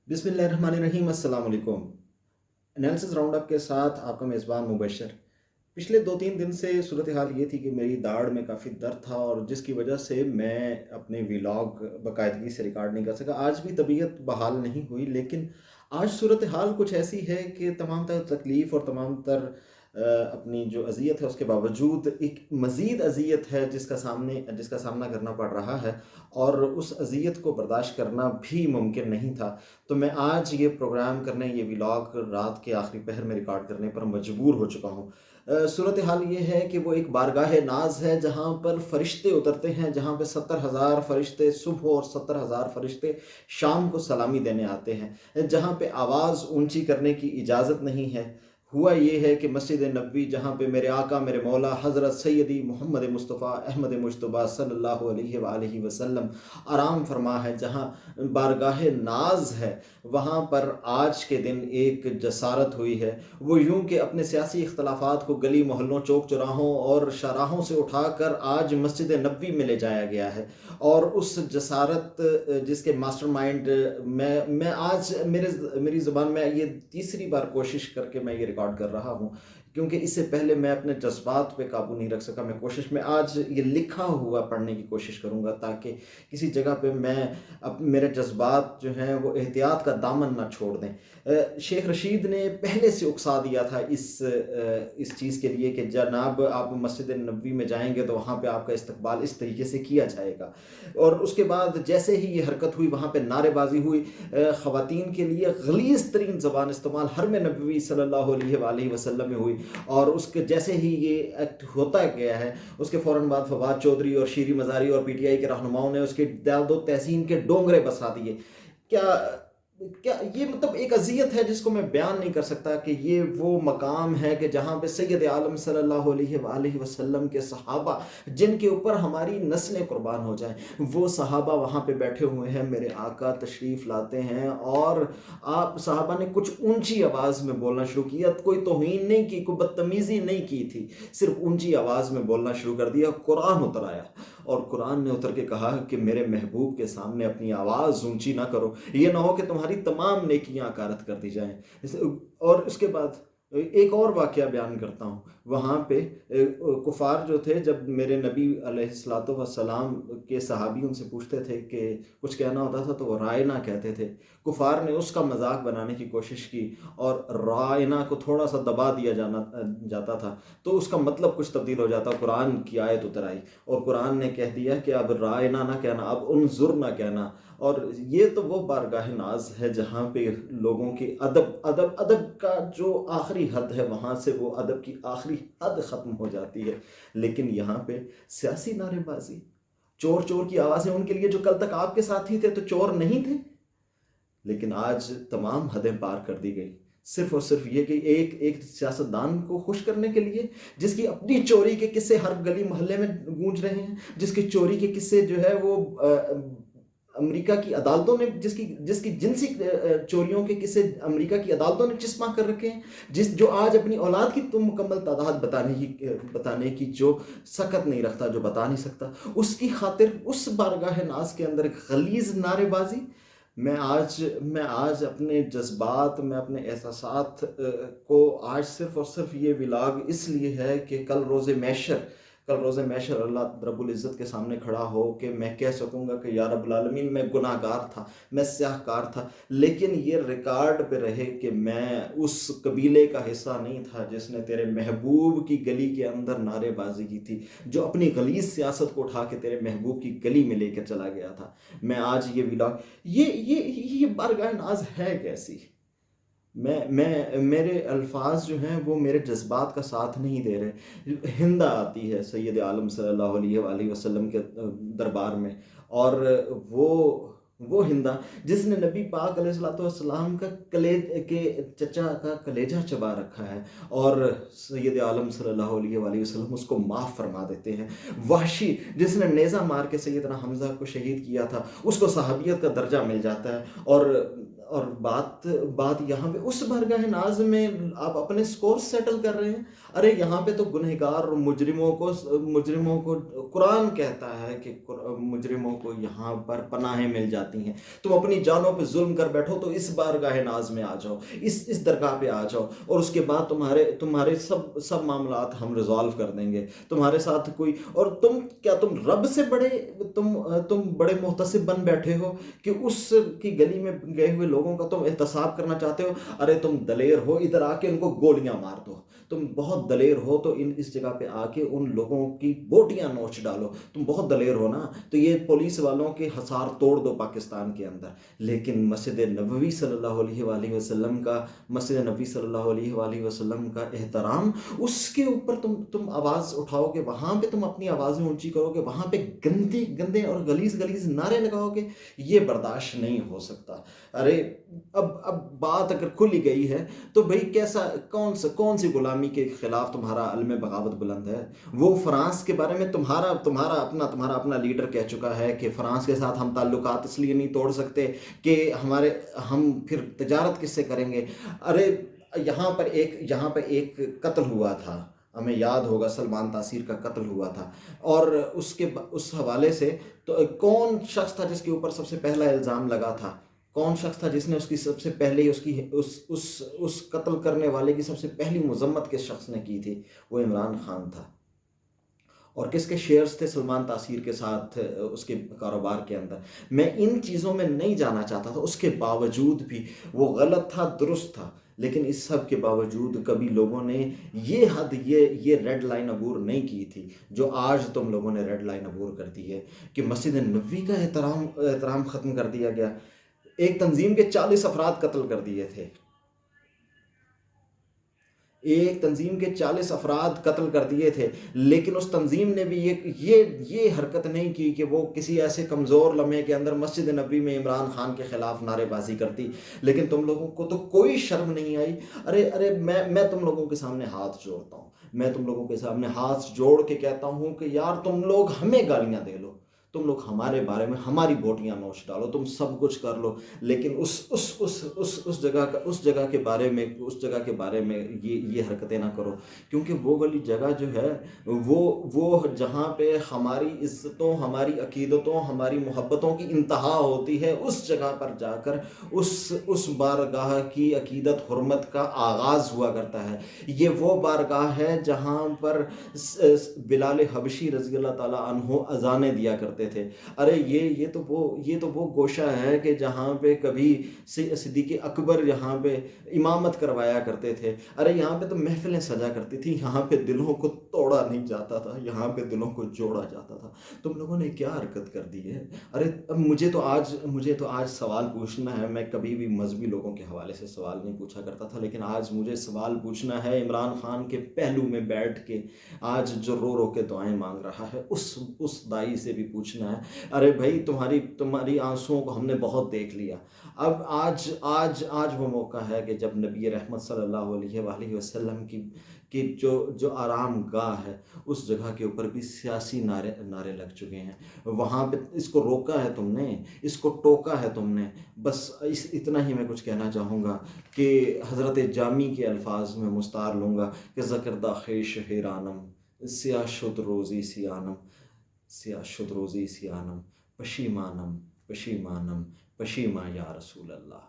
बिस्मिल्लाहिर्रहमानिर्रहीम। अस्सलाम वालेकुम। एनालिसिस राउंड अप के साथ आपका मेज़बान मुबशर। पिछले 2-3 दिन से सूरत हाल ये थी कि मेरी दाढ़ में काफ़ी दर्द था और जिसकी वजह से मैं अपने व्लॉग बाकायदगी से रिकॉर्ड नहीं कर सका। आज भी तबीयत बहाल नहीं हुई, लेकिन आज सूरत हाल कुछ ऐसी है कि तमाम तर तकलीफ़ और तमाम तर अपनी जो अज़ियत है उसके बावजूद एक मज़ीद अज़ियत है जिसका सामना करना पड़ रहा है, और उस अज़ियत को बर्दाश्त करना भी मुमकिन नहीं था। तो मैं आज ये प्रोग्राम करने, ये व्लॉग रात के आखिरी पहर में रिकॉर्ड करने पर मजबूर हो चुका हूँ। सूरत हाल ये है कि वो एक बारगाह नाज है जहाँ पर फरिश्ते उतरते हैं, जहाँ पे 70,000 फरिश्ते सुबह और 70,000 फरिश्ते शाम को सलामी देने आते हैं, जहाँ पे आवाज़ ऊंची करने की इजाज़त नहीं है। हुआ ये है कि मस्जिद नबवी, जहाँ पे मेरे आका मेरे मौला हज़रत सैयदी मोहम्मद मुस्तफ़ा अहमद मुज्तबा सल्लल्लाहु अलैहि वसल्लम आराम फरमा है, जहाँ बारगाह नाज है, वहाँ पर आज के दिन एक जसारत हुई है। वो यूं कि अपने सियासी इख्तलाफात को गली मोहल्लों, चौक चौराहों और शाहराहों से उठाकर आज मस्जिद नबवी में ले जाया गया है। और उस जसारत जिसके मास्टरमाइंड मैं आज मेरी ज़ुबान में ये तीसरी बार कोशिश करके मैं ये रिकॉर्ड कर रहा हूँ, क्योंकि इससे पहले मैं अपने जज्बात पे काबू नहीं रख सका। मैं कोशिश में आज ये लिखा हुआ पढ़ने की कोशिश करूँगा, ताकि किसी जगह पे मैं अब मेरे जज्बात जो हैं वो एहतियात का दामन ना छोड़ दें। शेख रशीद ने पहले से उकसा दिया था इस चीज़ के लिए कि जनाब आप मस्जिद नबवी में जाएंगे तो वहाँ पे आपका इस्तकबाल इस तरीके से किया जाएगा। और उसके बाद जैसे ही ये हरकत हुई, वहाँ पे नारेबाजी हुई, ख़वातीन के लिए गलीज़ तरीन ज़बान इस्तेमाल हरम नबवी सल्लल्लाहु अलैहि वसल्लम में हुई। और उसके जैसे ही ये एक्ट होता गया है, उसके फ़ौरन बाद फवाद चौधरी और शीरी मज़ारी और पीटीआई के रहनुमाओं ने उसके दादो तहसीन के डोंगरे बसा दिए। क्या क्या ये मतलब एक अज़ियत है जिसको मैं बयान नहीं कर सकता, कि ये वो मकाम है कि जहाँ पे सैयद आलम सल्लल्लाहु अलैहि वसल्लम के सहाबा, जिनके ऊपर हमारी नस्लें कुर्बान हो जाएं, वो सहाबा वहाँ पे बैठे हुए हैं। मेरे आका तशरीफ़ लाते हैं और आप सहाबा ने कुछ ऊंची आवाज़ में बोलना शुरू किया। कोई तौहीन नहीं की, कोई बदतमीज़ी नहीं की थी, सिर्फ ऊंची आवाज़ में बोलना शुरू कर दिया। कुरान उतर आया और कुरान ने उतर के कहा कि मेरे महबूब के सामने अपनी आवाज़ ऊंची ना करो, ये ना हो कि तुम्हारी तमाम नेकियां अकारत कर दी जाएं। और उसके बाद एक और वाक़या बयान करता हूँ। वहाँ पे कुफ़ार जो थे, जब मेरे नबी अलैहिस्सलातु वस्सलाम के सहाबी उनसे पूछते थे कि कुछ कहना होता था तो वो रायना कहते थे। कुफ़ार ने उसका मजाक बनाने की कोशिश की और रायना को थोड़ा सा दबा दिया जाता था, तो उसका मतलब कुछ तब्दील हो जाता। कुरान की आयत उतर आई और कुरान ने कह दिया कि अब रायना ना कहना, अब उनजुर ना कहना। और ये तो वो बारगाह नाज है जहाँ पे लोगों की अदब अदब अदब का जो आखिरी हद है, वहाँ से वो अदब की आखिरी हद ख़त्म हो जाती है। लेकिन यहाँ पे सियासी नारेबाजी, चोर चोर की आवाज़ें, उनके लिए जो कल तक आपके साथी थे तो चोर नहीं थे, लेकिन आज तमाम हदें पार कर दी गई, सिर्फ और सिर्फ ये कि एक एक सियासतदान को खुश करने के लिए, जिसकी अपनी चोरी के किस्से हर गली मोहल्ले में गूंज रहे हैं, जिसकी चोरी के किस्से जो है वो अमेरिका की अदालतों ने, जिसकी जिसकी जिनसी चोरियों के किस्से अमेरिका की अदालतों ने चिस्मा कर रखे हैं, जो आज अपनी औलाद की तो मुकम्मल तादाद बताने की जो सकत नहीं रखता, जो बता नहीं सकता, उसकी खातिर उस बारगाह नाज के अंदर गलीज़ नारेबाजी। मैं आज अपने जज्बात में, अपने एहसासात को आज सिर्फ और सिर्फ ये व्लॉग इसलिए है कि कल रोज़े मैशर अल्लाह रब्बुल इज़्ज़त के सामने खड़ा हो कि मैं कह सकूँगा कि या रब्बुल आलमीन, मैं गुनाहगार था, मैं स्याहकार था, लेकिन ये रिकॉर्ड पे रहे कि मैं उस कबीले का हिस्सा नहीं था जिसने तेरे महबूब की गली के अंदर नारेबाजी की थी, जो अपनी गलीज़ सियासत को उठा के तेरे महबूब की गली में लेकर चला गया था। मैं आज ये व्लॉग, ये बारगाह नाज है कैसी? मेरे अल्फाज जो हैं वो मेरे जज्बात का साथ नहीं दे रहे। हिंदा आती है सैयद आलम सल्लल्लाहु अलैहि वसल्लम के दरबार में, और वो हिंदा जिसने नबी पाक अलैहिस्सलातु वस्सलाम का चचा का कलेजा चबा रखा है, और सैयद आलम सल्लल्लाहु अलैहि वसल्लम उसको माफ़ फरमा देते हैं। वहशी जिसने नेज़ा मार के सैयदना हमज़ा को शहीद किया था, उसको सहाबियत का दर्जा मिल जाता है। और اور بات بات یہاں پہ اس بارگاہ ناز میں آپ اپنے سکور سیٹل کر رہے ہیں. ارے یہاں پہ تو گنہگار اور مجرموں کو قرآن کہتا ہے کہ مجرموں کو یہاں پر پناہیں مل جاتی ہیں. تم اپنی جانوں پہ ظلم کر بیٹھو تو اس بارگاہ ناز میں آ جاؤ, اس درگاہ پہ آ جاؤ, اور اس کے بعد تمہارے سب معاملات ہم ریزالو کر دیں گے تمہارے ساتھ. کوئی اور تم رب سے تم بڑے محتسب بن بیٹھے ہو کہ اس کی گلی میں گئے ہوئے لوگوں کا تم احتساب کرنا چاہتے ہو. ارے تم دلیر ہو, ادھر آ کے ان کو گولیاں مار دو. تم بہت دلیر ہو تو اس جگہ پہ آ کے ان لوگوں کی بوٹیاں نوچ ڈالو. تم بہت دلیر ہو نا, تو یہ پولیس والوں کے حصار توڑ دو پاکستان کے اندر. لیکن مسجد نبوی صلی اللہ علیہ وآلہ وسلم کا کا احترام, اس کے اوپر تم آواز اٹھاؤ گے, وہاں پہ تم اپنی آوازیں اونچی کرو گے, وہاں پہ گندے اور غلیظ نعرے لگاؤ گے, یہ برداشت نہیں ہو سکتا. ارے اب بات اگر کھل ہی گئی ہے تو بھئی کیسا کون سی غلامی کے خلاف تمہارا علم بغاوت بلند ہے؟ وہ فرانس کے بارے میں تمہارا اپنا لیڈر کہہ چکا ہے کہ فرانس کے ساتھ ہم تعلقات اس لیے نہیں توڑ سکتے کہ ہم پھر تجارت کس سے کریں گے. ارے یہاں پر ایک قتل ہوا تھا, ہمیں یاد ہوگا سلمان تاثیر کا قتل ہوا تھا, اور اس حوالے سے تو کون شخص تھا جس کے اوپر سب سے پہلا الزام لگا تھا؟ کون شخص تھا جس نے اس کی سب سے پہلے اس قتل کرنے والے کی سب سے پہلی مذمت کس شخص نے کی تھی؟ وہ عمران خان تھا. اور کس کے شیئرز تھے سلمان تاثیر کے ساتھ اس کے کاروبار کے اندر؟ میں ان چیزوں میں نہیں جانا چاہتا تھا. اس کے باوجود بھی وہ غلط تھا, درست تھا, لیکن اس سب کے باوجود کبھی لوگوں نے یہ ریڈ لائن عبور نہیں کی تھی جو آج تم لوگوں نے ریڈ لائن عبور کر دی ہے کہ مسجد نبوی کا احترام ختم کر دیا گیا. ایک تنظیم کے 40 افراد قتل کر دیے تھے, ایک تنظیم کے 40 افراد قتل کر دیے تھے, لیکن اس تنظیم نے بھی یہ حرکت نہیں کی کہ وہ کسی ایسے کمزور لمحے کے اندر مسجد نبوی میں عمران خان کے خلاف نعرے بازی کرتی. لیکن تم لوگوں کو تو کوئی شرم نہیں آئی. ارے میں تم لوگوں کے سامنے ہاتھ جوڑتا ہوں, میں تم لوگوں کے سامنے ہاتھ جوڑ کے کہتا ہوں کہ یار تم لوگ ہمیں گالیاں دے لو, تم لوگ ہمارے بارے میں ہماری بوٹیاں نوچ ڈالو, تم سب کچھ کر لو, لیکن اس جگہ کے بارے میں یہ حرکتیں نہ کرو, کیونکہ وہ والی جگہ جو ہے وہ جہاں پہ ہماری عزتوں, ہماری عقیدتوں, ہماری محبتوں کی انتہا ہوتی ہے, اس جگہ پر جا کر اس بارگاہ کی عقیدت حرمت کا آغاز ہوا کرتا ہے. یہ وہ بارگاہ ہے جہاں پر بلال حبشی رضی اللہ تعالیٰ عنہ اذانیں دیا کرتے تھے. ارے یہ تو وہ گوشہ ہے کہ جہاں پہ کبھی صدیق اکبر یہاں پہ امامت کروایا کرتے تھے. ارے یہاں پہ تو محفلیں سجا کرتی تھی, یہاں پہ دلوں کو توڑا نہیں جاتا تھا, یہاں پہ دلوں کو جوڑا جاتا تھا. تم لوگوں نے کیا حرکت کر دی ہے؟ ارے اب مجھے تو آج سوال پوچھنا ہے. میں کبھی بھی مذہبی لوگوں کے حوالے سے سوال نہیں پوچھا کرتا تھا, لیکن آج مجھے سوال پوچھنا ہے عمران خان کے پہلو میں بیٹھ کے, آج جو رو کے دعائیں مانگ رہا ہے اس دائی سے بھی پوچھنا ہے. ارے بھائی تمہاری آنسوؤں کو ہم نے بہت دیکھ لیا. اب آج وہ موقع ہے کہ جب نبی رحمت صلی اللہ علیہ وآلہ وسلم کی جو آرام گاہ ہے, اس جگہ کے اوپر بھی سیاسی نعرے لگ چکے ہیں. وہاں پہ اس کو روکا ہے تم نے, اس کو ٹوکا ہے تم نے. بس اتنا ہی میں کچھ کہنا چاہوں گا کہ حضرت جامی کے الفاظ میں مستعار لوں گا کہ ذکردہ خیش حیرانم سیاہ شد روزی سیانم پشیمانم پشیما یا رسول اللہ.